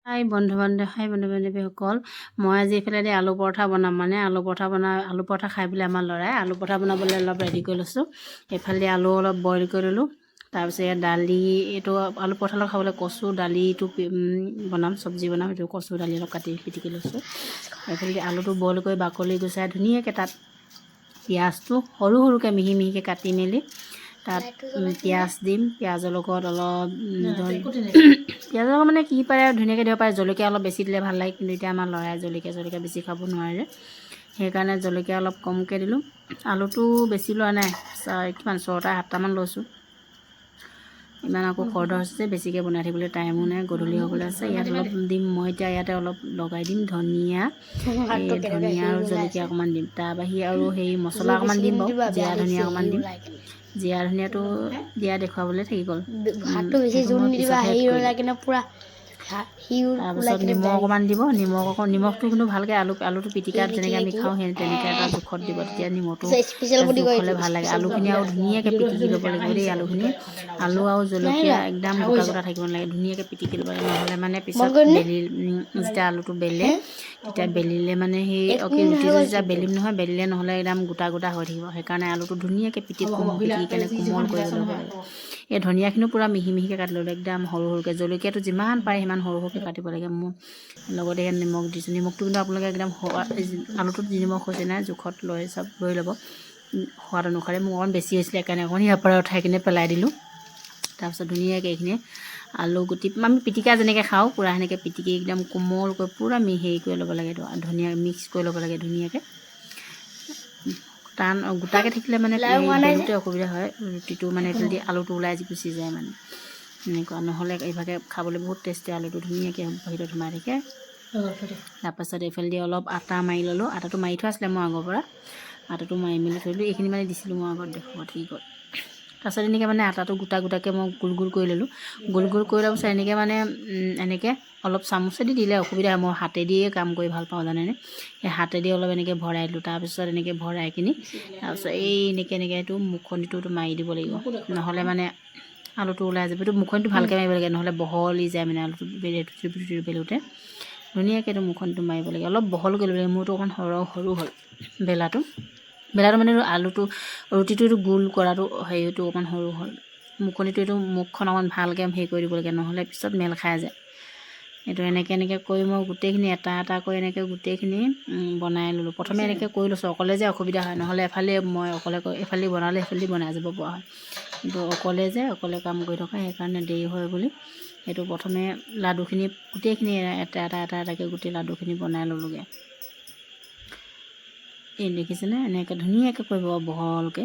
হাই বন্ধু বান্ধৱীসকল, মই আজি এইফালে আলু পৰঠা বনাম। আলু পৰঠা খাই পেলাই আমাৰ ল'ৰাই আলু পৰঠা বনাবলৈ অলপ ৰেডি কৰি লৈছোঁ। এইফালে আলু অলপ বইল কৰি ল'লোঁ। তাৰপিছত ইয়াত দালি, এইটো আলু পৰঠা লগত খাবলৈ কচু দালিটো বনাম, চব্জি বনাম। এইটো কচু দালি অলপ কাটি পিটিকি লৈছোঁ। এইফালে আলুটো বইল কৰি বাকলি গুচাই ধুনীয়াকৈ তাত পিঁয়াজটো সৰু সৰুকৈ মিহি মিহিকৈ কাটি মেলি তাত পিঁয়াজ দিম। পিঁয়াজৰ লগত অলপ পিঁয়াজৰ লগত কি পাৰে ধুনীয়াকৈ দিব পাৰে। জলকীয়া অলপ বেছি দিলে ভাল লাগে, কিন্তু এতিয়া আমাৰ ল'ৰাই জলকীয়া বেছি খাব নোৱাৰে, সেইকাৰণে জলকীয়া অলপ কমকৈ দিলোঁ। আলুটো বেছি লোৱা নাই, কিমান 6টা 7টামান লৈছোঁ। ইমান আকৌ খৰধৰ হৈছে, বেছিকৈ বনাই থাকিবলৈ টাইমো নাই, গধূলি হ'বলৈ আছে। ইয়াত অলপ দিম মই, এতিয়া ইয়াতে অলপ লগাই দিম ধনিয়া আৰু জলকীয়া অকণমান দিম। তাৰ বাহিৰে আৰু মছলা অকণমান দিম বাৰু, জিৰা ধনিয়া অকণমান দিম। জিৰা ধনিয়াটো দিয়া দেখুৱাবলৈ থাকি গ'ল। তাৰপিছত নিমখ অকণমান দিব। নিমখটো কিন্তু ভালকৈ আলুটো পিটিকাত যেনেকৈ আমি খাওঁ সেই তেনেকৈ এটা জোখত দিব, তেতিয়া নিমখটো জোখ হ'লে ভাল লাগে। আলুখিনি আৰু ধুনীয়াকৈ পিটিকি ল'ব লাগিব দেই। আলু আৰু জলকীয়া একদম গোটা গোটা থাকিব নালাগে, ধুনীয়াকৈ পিটিকি ল'ব লাগে। নহ'লে পিছত যেতিয়া আলুটো বেলে, তেতিয়া বেলিলে ৰুটি যেতিয়া বেলিম নহয়, বেলিলে নহ'লে একদম গোটা গোটা হৈ থাকিব। সেইকাৰণে আলুটো ধুনীয়াকৈ পিটিকি কেনে কোমল কৰি ল'ব লাগে। এই ধনিয়াখিনিও পূৰা মিহি মিহিকৈ কাটি ল'লোঁ, একদম সৰু সৰুকৈ। জলকীয়াটো যিমান পাৰে সিমান সৰু সৰুকৈ কাটিব লাগে। মোৰ লগতে ইয়াত নিমখ দিছোঁ। নিমখটো কিন্তু আপোনালোকে একদম আলুটোত যি নিমখ হৈছে নাই জোখত লৈ ল'ব, সোৱাদ অনুসাৰে। মোৰ অকণ বেছি হৈছিলে, সেইকাৰণে অকণ ইয়াৰ পৰা উঠাই কিনে পেলাই দিলোঁ। তাৰপিছত ধুনীয়াকৈ এইখিনি আলু গুটি আমি পিটিকা যেনেকৈ খাওঁ, পূৰা সেনেকৈ পিটিকি একদম কোমলকৈ পূৰা হেৰি কৰি ল'ব লাগে। ধুনীয়া মিক্স কৰি ল'ব লাগে ধুনীয়াকৈ। টান গোটাকৈ থাকিলে বেলোতে অসুবিধা হয়, ৰুটিটো এইফালেদি আলুটো ওলাই গুচি যায় এনেকুৱা। নহ'লে এইভাগে খাবলৈ বহুত টেষ্টি, আলুটো ধুনীয়াকৈ ভিতৰত সোমাই থাকে। তাৰপাছত এইফালেদি অলপ আটা মাৰি ল'লোঁ। আটাটো মাৰি থোৱা আছিলে মই আগৰ পৰা, আটাটো মাৰি মেলি থৈ এইখিনি দিছিলোঁ মই আগত দেখুৱাত কি গ'ল। তাৰপাছত এনেকৈ আটাটো গোটা গোটাকৈ মই গোল গোল কৰি ল'লোঁ। গোল গোল কৰি লোৱাৰ পিছত এনেকৈ এনেকৈ অলপ চামুচেদি দিলে অসুবিধা হয়, মই হাতেদিয়ে কাম কৰি ভাল পাওঁ জানেনে। সেই হাতেদি অলপ এনেকৈ ভৰাই দিলোঁ। তাৰপিছত এনেকৈ ভৰাই কিনি তাৰপিছত এনেকৈ এইটো মুখনিটো মাৰি দিব লাগিব, নহ'লে আলুটো ওলাই যাব। এইটো মুখনিটো ভালকৈ মাৰিব লাগে, নহ'লে বহলি যায় আলুটো বেলোতে। ধুনীয়াকৈ এইটো মুখনিটো মাৰিব লাগে, অলপ বহল কৰি ল'ব লাগে। মোৰতো অকণ সৰু হ'ল বেলাটো আলুটো ৰুটিটো গোল কৰাটো হেৰিটো অকণ সৰু হ'ল। মুখনিটো মুখখন অকণ ভালকৈ হেৰি কৰি দিব লাগে, নহ'লে পিছত মেল খাই যায়। এইটো এনেকৈ কৰি মই গোটেইখিনি এটা এটা কৰি গোটেইখিনি বনাই ল'লোঁ। প্ৰথমে এনেকৈ কৰি লৈছোঁ, অকলে যে অসুবিধা হয়, নহ'লে মই এফালে বনালে সেইফালে বনাই যাব পৰা হয়। কিন্তু অকলে কাম কৰি থকা, সেইকাৰণে দেৰি হয় বুলি সেইটো প্ৰথমে লাডুখিনি গোটেইখিনি এটাকৈ গোটেই লাডুখিনি বনাই ল'লোঁগৈ। এই দেখিছেনে, এনেকৈ ধুনীয়াকৈ কৰিব বহলকৈ,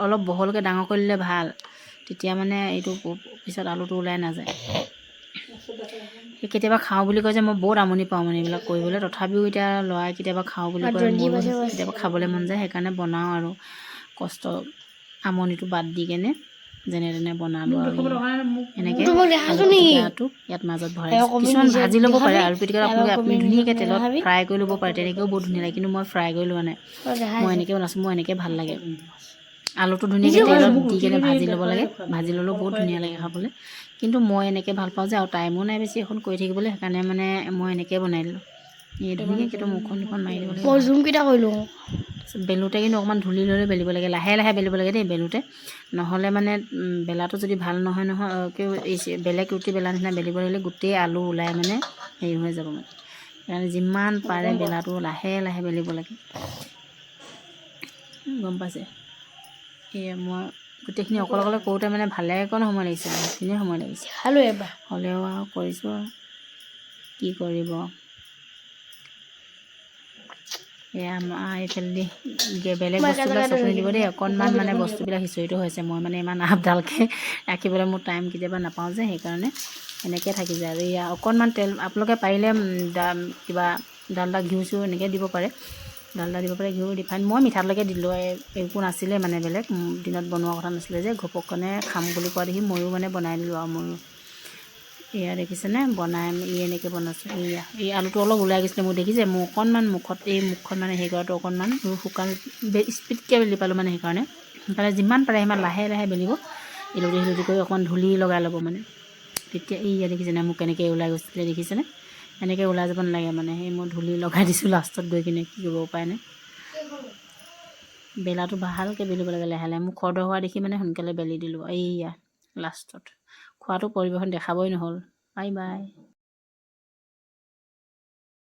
অলপ বহলকৈ ডাঙৰ কৰি দিলে ভাল, তেতিয়া এইটো পিছত আলুটো ওলাই নাযায়। কেতিয়াবা খাওঁ বুলি কয় যে, মই বহুত আমনি পাওঁ এইবিলাক কৰিবলৈ। তথাপিও এতিয়া ল'ৰাই কেতিয়াবা খাওঁ বুলি কয়, কেতিয়াবা খাবলৈ মন যায়, সেইকাৰণে বনাওঁ আৰু কষ্ট আমনিটো বাদ দি কেনে যেনে তেনে বনালোঁ। আৰু এনেকৈ আলু পিটিকাটো ইয়াত মাজত ভৰাই কিছুমান ভাজি ল'ব পাৰে। আলু পিটিকাটো আপুনি ধুনীয়াকৈ তেলত ফ্ৰাই কৰি ল'ব পাৰে, তেনেকৈও বহুত ধুনীয়া লাগে। কিন্তু মই ফ্ৰাই কৰি লোৱা নাই, মই এনেকৈ বনাইছোঁ। মই এনেকৈ ভাল লাগে। আলুটো ধুনীয়াকৈ তেলত দি কেনে ভাজি ল'ব লাগে, ভাজি ল'লেও বহুত ধুনীয়া লাগে খাবলৈ। কিন্তু মই এনেকৈ ভাল পাওঁ যে, আৰু টাইমো নাই বেছি এখন কৰি থাকিবলৈ, সেইকাৰণে মই এনেকৈ বনাই দিলোঁ। এই ধুনীয়াকৈ মুখখন মাৰি দিব লাগে। জোনকেইটা কৰিলোঁ বেলোতে কিন্তু অকণমান ধূলি লৈ বেলিব লাগে, লাহে লাহে বেলিব লাগে দেই বেলোতে, নহ'লে বেলাটো যদি ভাল নহয় বেলেগ ৰুটি বেলা নিচিনা বেলিব লাগিলে গোটেই আলু ওলাই হেৰি হৈ যাব। সেইকাৰণে যিমান পাৰে বেলাটো লাহে লাহে বেলিব লাগে, গম পাইছে। সেয়ে মই গোটেইখিনি অকলে কৰোঁতে ভালেকণ সময় লাগিছে, বহুতখিনিয়ে সময় লাগিছে। হ'লেও আৰু কৰিছোঁ আৰু কি কৰিব। এয়া আমাৰ এইফালেদি বেলেগ বস্তুবিলাক চকু নিদিব দেই, অকণমান বস্তুবিলাক সিঁচৰিত হৈছে। মই ইমান আপডালকৈ ৰাখিবলৈ মোৰ টাইম কেতিয়াবা নাপাওঁ যে, সেইকাৰণে এনেকৈ থাকি যায়। আৰু এয়া অকণমান তেল আপোনালোকে পাৰিলে কিবা ডালডা ঘিউ চিউ এনেকৈ দিব পাৰে, ডালডা দিব পাৰে, ঘিউ ৰিফাইন। মই মিঠাতেলকে দিলোঁ, একো নাছিলে বেলেগ দিনত বনোৱা কথা নাছিলে যে, ঘপকনে খাম বুলি কোৱা দেখি ময়ো বনাই দিলোঁ। আৰু ময়ো এয়া দেখিছেনে বনাই এনেকৈ বনাইছোঁ। এই আলুটো অলপ ওলাই গৈছিলে, মোৰ দেখিছে মোৰ অকণমান মুখত মুখখন হেৰি কৰাটো অকণমান শুকান স্পীডকৈ বেলি পালোঁ, সেইকাৰণে যিমান পাৰে সিমান লাহে লাহে বেলিব। ইলুটি সিলুটি কৰি অকণমান ধূলি লগাই ল'ব তেতিয়া এই দেখিছেনে মোক কেনেকৈ ওলাই গৈছিলে দেখিছেনে এনেকৈ ওলাই যাব নালাগে মানে সেই মই ধূলি লগাই দিছোঁ লাষ্টত গৈ কিনে কি কৰিব উপায় নাই বেলাটো ভালকৈ বেলিব লাগে লাহে লাহে মোক খৰধৰ হোৱা দেখি মানে সোনকালে বেলি দিলোঁ এইয়া লাষ্টত খোৱাটো পৰিৱেশন দেখাবই নহ'ল বাই বাই